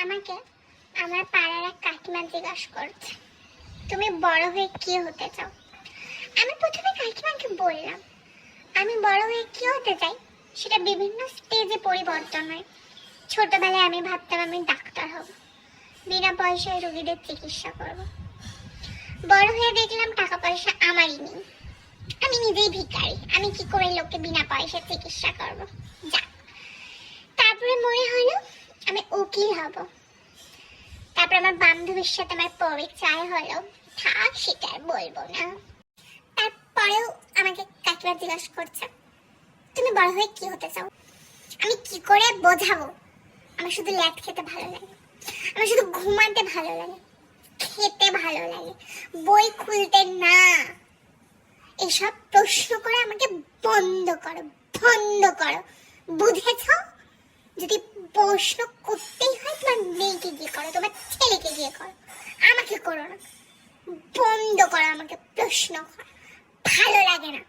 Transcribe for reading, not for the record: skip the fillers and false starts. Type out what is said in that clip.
আমাকে আমার পাড়ার এক কাকিমা জিজ্ঞাসা করছে, তুমি বড় হয়ে কি হতে চাও? আমি প্রথমে কাকিমাকে বললাম, আমি বড় হয়ে কি হতে চাই সেটা বিভিন্ন স্টেজে পরিবর্তন হয়। ছোটবেলায় আমি ভাবতাম আমি ডাক্তার হব, বিনা পয়সায় রোগীদের চিকিৎসা করব। বড় হয়ে দেখলাম টাকা পয়সা আমারই নেই, আমি নিজেই ভিখারি, আমি কি করে লোককে বিনা পয়সায় চিকিৎসা করব। যাক, তারপরে মনে হলো আমি উকিল হব। তারপর আমার বান্ধবীর সাথে আমার পরিচয় হলো, থাক সেটা আর বলবো না। তারপরেও আমাকে কাকিমা জিজ্ঞাসা করছে, তুমি বড় হয়ে কি হতে চাও? আমি কি করে বোঝাবো? আমার শুধু ল্যাট খেতে ভালো লাগে, আমার শুধু ঘুমাতে ভালো লাগে, খেতে ভালো লাগে, বই খুলতে না। এসব প্রশ্ন করে আমাকে বন্ধ করো, বন্ধ করো, বুঝেছ? যদি প্রশ্ন করতেই হয় তোমার মেয়েকে গিয়ে করো, তোমার ছেলেকে গিয়ে করো, আমাকে করো না। বন্ধ করো আমাকে প্রশ্ন করা, ভালো লাগে না।